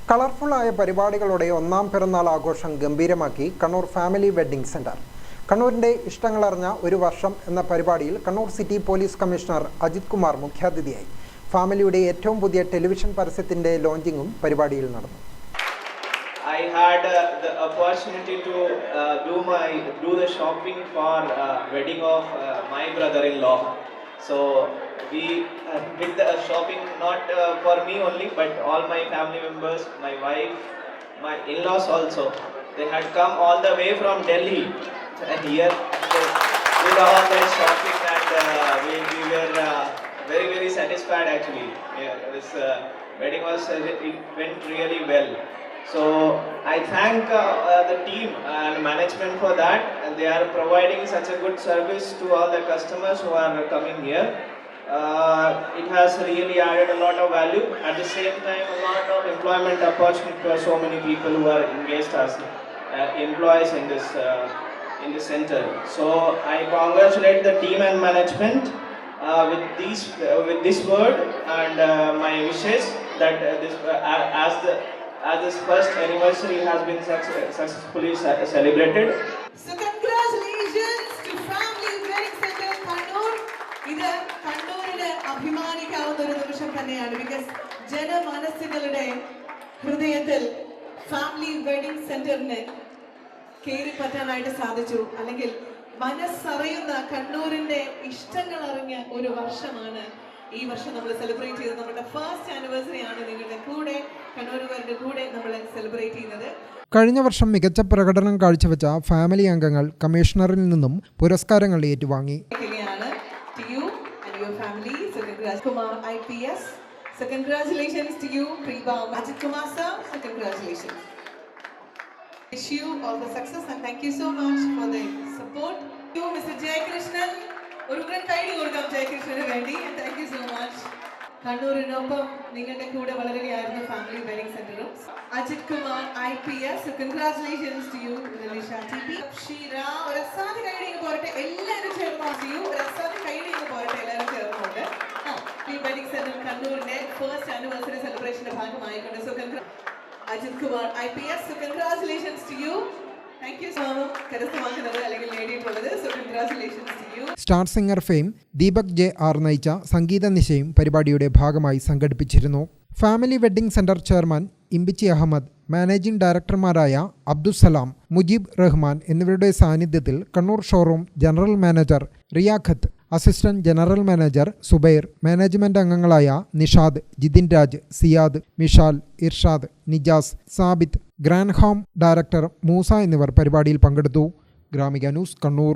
കളർഫുള്ളായ പരിപാടികളുടെ ഒന്നാം പിറന്നാൾ ആഘോഷം ഗംഭീരമാക്കി കണ്ണൂർ ഫാമിലി വെഡ്ഡിംഗ് സെന്റർ. കണ്ണൂരിൻ്റെ ഇഷ്ടങ്ങളറിഞ്ഞ ഒരു വർഷം എന്ന പരിപാടിയിൽ Kannur city police commissioner Ajith Kumar മുഖ്യാതിഥിയായി. ഫാമിലിയുടെ ഏറ്റവും പുതിയ ടെലിവിഷൻ പരസ്യത്തിൻ്റെ ലോഞ്ചിങ്ങും പരിപാടിയിൽ നടന്നു. I had the opportunity to do the shopping for wedding of my brother-in-law. So we did the shopping not for me only, but all my family members, my wife, my in-laws also. They had come all the way from Delhi here to do all their shopping, and we were very satisfied actually. Yeah, this wedding it went really well. So I thank the team and management for that, and they are providing such a good service to all the customers who are coming here. It has really added a lot of value. At the same time, a lot of employment opportunity for so many people who are engaged as employees in this center. So I congratulate the team and management with this word and my wishes that as this first anniversary has been successfully celebrated. So congratulations to Family Wedding Center Kannur. ഇത് കണ്ണൂരിന് അഭിമാനിക്കാവുന്ന ഒരു നിമിഷം തന്നെയാണ്. Because ജനമനസ്സുകളുടെ ഹൃദയത്തിൽ family wedding സെന്ററിന് കയറി പറ്റാനായിട്ട് സാധിച്ചു. അല്ലെങ്കിൽ മനസ്സറിയുന്ന കണ്ണൂരിന്റെ ഇഷ്ടങ്ങൾ അറിഞ്ഞ ഒരു വർഷമാണ് ഈ വർഷം നമ്മൾ സെലിബ്രേറ്റ് ചെയ്തത്. നമ്മുടെ ഫസ്റ്റ് ആനിവേഴ്സറി ആണ് നിങ്ങളുടെ കൂടെ, കണ്ണൂരുകാരുടെ കൂടെ നമ്മൾ സെലിബ്രേറ്റ് ചെയ്യുന്നത്. കഴിഞ്ഞ വർഷം മികച്ച പ്രകടനം കാഴ്ചവെച്ച ഫാമിലി അംഗങ്ങൾ കമ്മീഷണറിൽ നിന്നും പുരസ്കാരങ്ങൾ ഏറ്റുവാങ്ങി. Congratulations to you, Ajit Kumar sir. So congratulations. Wish you all the success and thank you so much for the support. You, Mr. Jayakrishnan. ഒരു കൈഡി കൊടുക്കാം ജയകൃഷ്ണന് വേണ്ടി. Thank you so much. കണ്ണൂരിനൊപ്പം നിങ്ങളുടെ കൂടെ വളരുകയായിരുന്നു ഫാമിലി വെഡിങ് സെന്ററും. Ajith Kumar IPS, congratulations to you. Sheera, ഒരു അസാധ്യ കൈഡി പോരട്ടെ, എല്ലാവരും ചേർന്ന് ഒരു അസാധ്യ കൈഡി പോരട്ടെ, എല്ലാവരും ചേർന്നുകൊണ്ട് ഈ വെഡിങ് സെന്റർ കണ്ണൂരിന്റെ ഫസ്റ്റ് ആനിവേഴ്സറി സെലിബ്രേഷന്റെ ഭാഗമായിക്കൊണ്ട്. So Ajith Kumar IPS, congratulations to you. Star singer fame Deepak JR നയിച്ച സംഗീത നിശയും പരിപാടിയുടെ ഭാഗമായി സംഘടിപ്പിച്ചിരുന്നു. Family wedding centre chairman Imbichi Ahammed, managing ഡയറക്ടർമാരായ അബ്ദുസലാം, മുജീബ് റഹ്മാൻ എന്നിവരുടെ സാന്നിധ്യത്തിൽ Kannur showroom general manager Riyaqath, assistant general manager Subair, management അംഗങ്ങളായ Nishad, Jithin Raj, Siyad, Mishal, Irshad, Nijas, Sabith, grand home director Moosa എന്നിവർ പരിപാടിയിൽ പങ്കെടുത്തു. ഗ്രാമിക ന്യൂസ്, കണ്ണൂർ.